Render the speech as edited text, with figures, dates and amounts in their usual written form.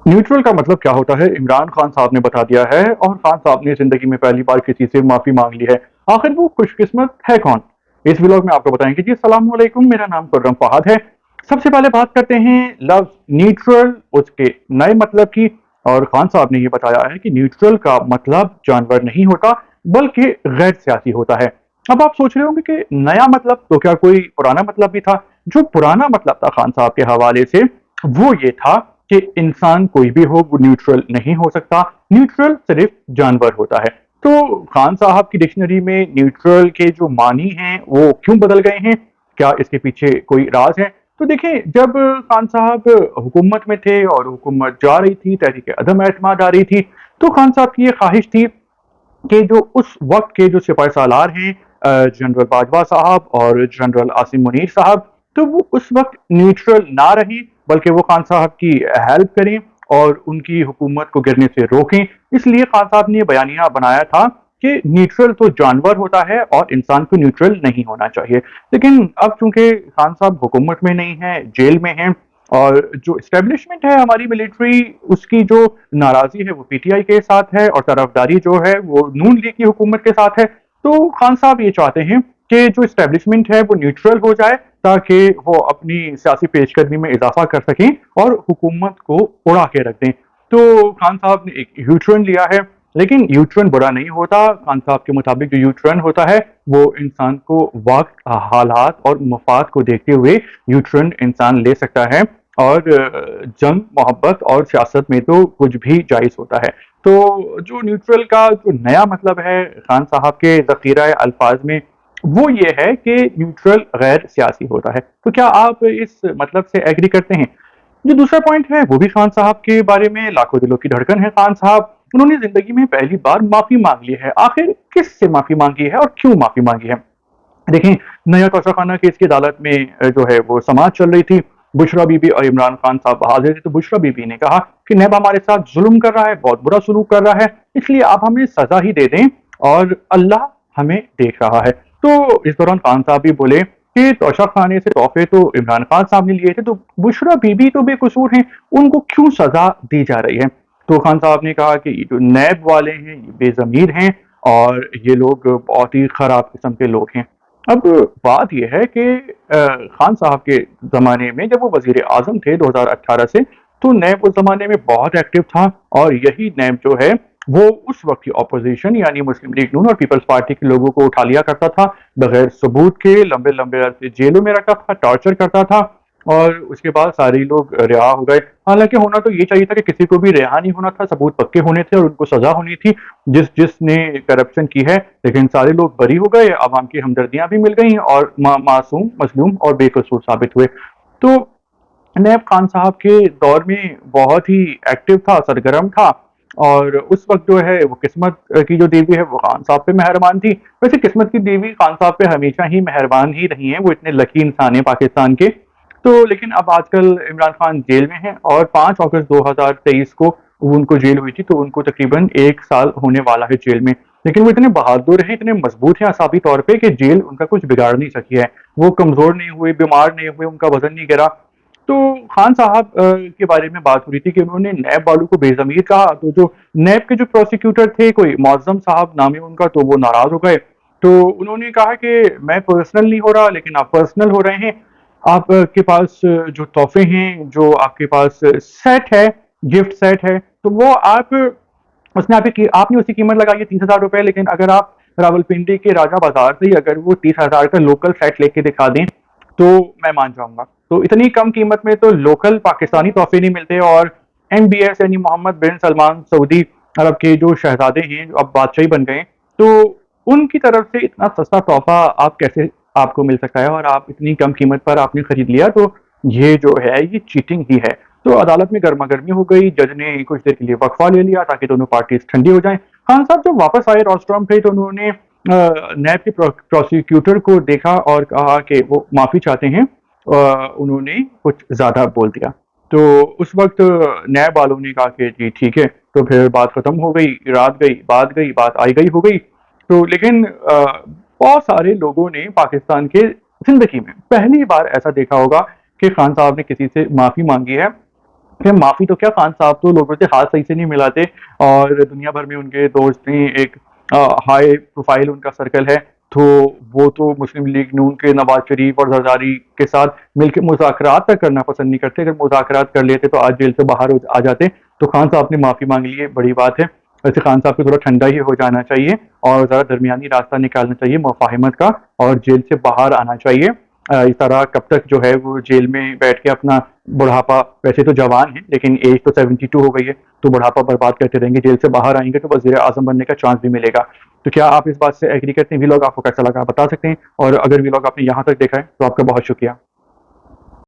Neutral का मतलब क्या होता है, इमरान खान साहब ने बता दिया है और खान साहब ने ज़िंदगी में पहली बार किसी से माफ़ी माँग ली है। आखिर वो खुशकिस्मत है कौन? इस व्लॉग में आपको बताएँगे जी। अस्सलाम वालेकुम, मेरा नाम खुर्रम फहाद है। सबसे पहले बात करते हैं लफ्ज़ न्यूट्रल, उसके नए मतलब की। और खान साहब ने ये बताया है कि न्यूट्रल का मतलब जानवर नहीं होता, बल्कि गैर सियासी होता है। अब आप सोच रहे होंगे कि नया मतलब, तो क्या कोई पुराना मतलब भी था? जो पुराना मतलब था खान साहब के हवाले से, वो ये था कि इंसान कोई भी हो वो न्यूट्रल नहीं हो सकता, न्यूट्रल सिर्फ जानवर होता है। तो खान साहब की डिक्शनरी में न्यूट्रल के जो मानी हैं वो क्यों बदल गए हैं? क्या इसके पीछे कोई राज है? तो देखिए, जब खान साहब हुकूमत में थे और हुकूमत जा रही थी, तहरीक-ए-अदम एतमाद आ रही थी, तो खान साहब की ये ख्वाहिश थी कि जो उस वक्त के जो सिपाही सालार हैं, जनरल बाजवा साहब और जनरल आसिम मुनीर साहब, तो वो उस वक्त न्यूट्रल ना रहें, बल्कि वो खान साहब की हेल्प करें और उनकी हुकूमत को गिरने से रोकें। इसलिए खान साहब ने बयानिया बनाया था कि न्यूट्रल तो जानवर होता है और इंसान को न्यूट्रल नहीं होना चाहिए। लेकिन अब चूंकि खान साहब हुकूमत में नहीं है, जेल में हैं, और जो एस्टेब्लिशमेंट है हमारी मिलिट्री, उसकी जो नाराज़ी है वो पीटीआई के साथ है और तरफदारी जो है वो नून लीग की हुकूमत के साथ है। तो खान साहब ये चाहते हैं कि जो एस्टेब्लिशमेंट है वो न्यूट्रल हो जाए, ताकि वो अपनी सियासी पेशकदमी में इजाफा कर सकें और हुकूमत को उड़ा के रख दें। तो खान साहब ने एक यू टर्न लिया है, लेकिन यू टर्न बुरा नहीं होता। खान साहब के मुताबिक जो यू टर्न होता है वो इंसान को वक्त, हालात और मफाद को देखते हुए यू टर्न इंसान ले सकता है। और जंग, मोहब्बत और सियासत में तो कुछ भी जायज़ होता है। तो जो न्यूट्रल का जो नया मतलब है खान साहब के ज़ख़ीरा अल्फाज में, वो ये है कि न्यूट्रल गैर सियासी होता है। तो क्या आप इस मतलब से एग्री करते हैं? जो दूसरा पॉइंट है वो भी खान साहब के बारे में लाखों दिलों की धड़कन है। खान साहब, उन्होंने ज़िंदगी में पहली बार माफ़ी माँग ली है। आखिर किससे माफ़ी माँगी है और क्यों माफ़ी माँगी है? देखिए, नया तोशाखाना केस की अदालत में जो है वो समाअत चल रही थी। बुशरा बीबी और इमरान खान साहब हाज़िर थे, तो बुशरा बीबी ने कहा कि नैब हमारे साथ ज़ुल्म कर रहा है, बहुत बुरा सलूक कर रहा है, इसलिए आप हमें सज़ा ही दे दें और अल्लाह हमें देख रहा है। तो इस दौरान खान साहब भी बोले कि तोशाखाने से तोहफ़े तो इमरान खान साहब ने लिए थे, तो बुशरा बीबी तो बेकसूर हैं, उनको क्यों सज़ा दी जा रही है? तो खान साहब ने कहा कि ये जो नैब वाले हैं, ये बेज़मीर हैं और ये लोग बहुत ही ख़राब किस्म के लोग हैं। अब बात ये है कि खान साहब के ज़माने में जब वो वज़ीर-ए-आज़म थे 2018 से, तो नैब उस ज़माने में बहुत एक्टिव था और यही नैब जो है वो उस वक़्त की ऑपोज़िशन यानी मुस्लिम लीग नून और पीपल्स पार्टी के लोगों को उठा लिया करता था, बगैर सबूत के लंबे-लंबे अरसे जेलों में रखा था, टॉर्चर करता था और उसके बाद सारे लोग रिहा हो गए। हालाँकि होना तो ये चाहिए था कि किसी को भी रिहा नहीं होना था, सबूत पक्के होने थे और उनको सज़ा होनी थी, जिसने करप्शन की है। लेकिन सारे लोग बरी हो गए, अवाम की हमदर्दियाँ भी मिल गईं और मासूम, मज़लूम और बेकसूर साबित हुए। तो नैब खान साहब के दौर में बहुत ही एक्टिव था, सरगर्म था और उस वक़्त जो है वो किस्मत की जो देवी है वो खान साहब पे मेहरबान थी। वैसे किस्मत की देवी खान साहब पे हमेशा ही मेहरबान ही रही हैं, वो इतने लकी इंसान हैं पाकिस्तान के। तो लेकिन अब आजकल इमरान खान जेल में हैं और 5 अगस्त 2023 को उनको जेल हुई थी, तो उनको तकरीबन 1 साल होने वाला है जेल में। लेकिन वो इतने बहादुर हैं, इतने मज़बूत हैं असाबी तौर पे कि जेल उनका कुछ बिगाड़ नहीं सकी है। वो कमज़ोर नहीं हुए, बीमार नहीं हुए, उनका वज़न नहीं गिरा। तो खान साहब के बारे में बात हो रही थी कि उन्होंने नैब वालों को बेज़मीर कहा, तो जो नैब के जो प्रोसिक्यूटर थे, कोई मुअज़्ज़म साहब नाम है उनका, तो वो नाराज़ हो गए। तो उन्होंने कहा कि मैं पर्सनल नहीं हो रहा, लेकिन आप पर्सनल हो रहे हैं। आपके पास जो तोहफ़े हैं, जो आपके पास सेट है, गिफ्ट सेट है, तो वो आप उसने आपने उसकी कीमत लगाई है ₹30,000, लेकिन अगर आप रावलपिंडी के राजा बाज़ार से ही अगर वो 30,000 का लोकल सेट लेके दिखा दें, तो मैं मान जाऊँगा। तो इतनी कम कीमत में तो लोकल पाकिस्तानी तोहफ़े नहीं मिलते और एमबीएस यानी मोहम्मद बिन सलमान सऊदी अरब के जो शहज़ादे हैं, जो अब बादशाही बन गए हैं, तो उनकी तरफ से इतना सस्ता तोहफ़ा आप कैसे आपको मिल सकता है और आप इतनी कम कीमत पर आपने खरीद लिया, तो ये जो है ये चीटिंग ही है। तो अदालत में गर्मा-गर्मी हो गई, जज ने कुछ देर के लिए वक़फ़ा ले लिया ताकि दोनों पार्टीज़ ठंडी हो जाएँ। खान साहब जब वापस आए रोस्टरम पे, तो उन्होंने नैब के प्रोसिक्यूटर को देखा और कहा कि वो माफ़ी चाहते हैं। उन्होंने कुछ ज़्यादा बोल दिया। तो उस वक़्त नैब वालों ने कहा कि जी ठीक है, तो फिर बात ख़त्म हो गई, गई, बात आई गई हो गई। तो लेकिन बहुत सारे लोगों ने पाकिस्तान के ज़िंदगी में पहली बार ऐसा देखा होगा कि खान साहब ने किसी से माफ़ी माँगी है फिर माफ़ी तो क्या, खान साहब तो लोगों से हाथ सही से नहीं मिलाते और दुनिया भर में उनके दोस्त हैं, एक हाई प्रोफ़ाइल उनका सर्कल है, तो वो तो मुस्लिम लीग नून के नवाज़ शरीफ और ज़रदारी के साथ मिलके मुज़ाकरात तक करना पसंद नहीं करते। अगर मुज़ाकरात कर लेते तो आज जेल से बाहर आ जाते। तो खान साहब ने माफ़ी माँग ली है, बड़ी बात है। वैसे खान साहब को थोड़ा ठंडा ही हो जाना चाहिए और ज़रा दरमियानी रास्ता निकालना चाहिए मुफ़ाहिमत का और जेल से बाहर आना चाहिए। इस तरह कब तक जो है वो जेल में बैठ के अपना बुढ़ापा, वैसे तो जवान है लेकिन एज तो 72 हो गई है, तो बुढ़ापा बर्बाद करते रहेंगे। जेल से बाहर आएँगे तो वज़ीर आज़म बनने का चांस भी मिलेगा। तो क्या आप इस बात से एग्री करते हैं? व्लॉग आपको कैसा लगा, आप बता सकते हैं और अगर व्लॉग आपने यहाँ तक देखा है तो आपका बहुत शुक्रिया।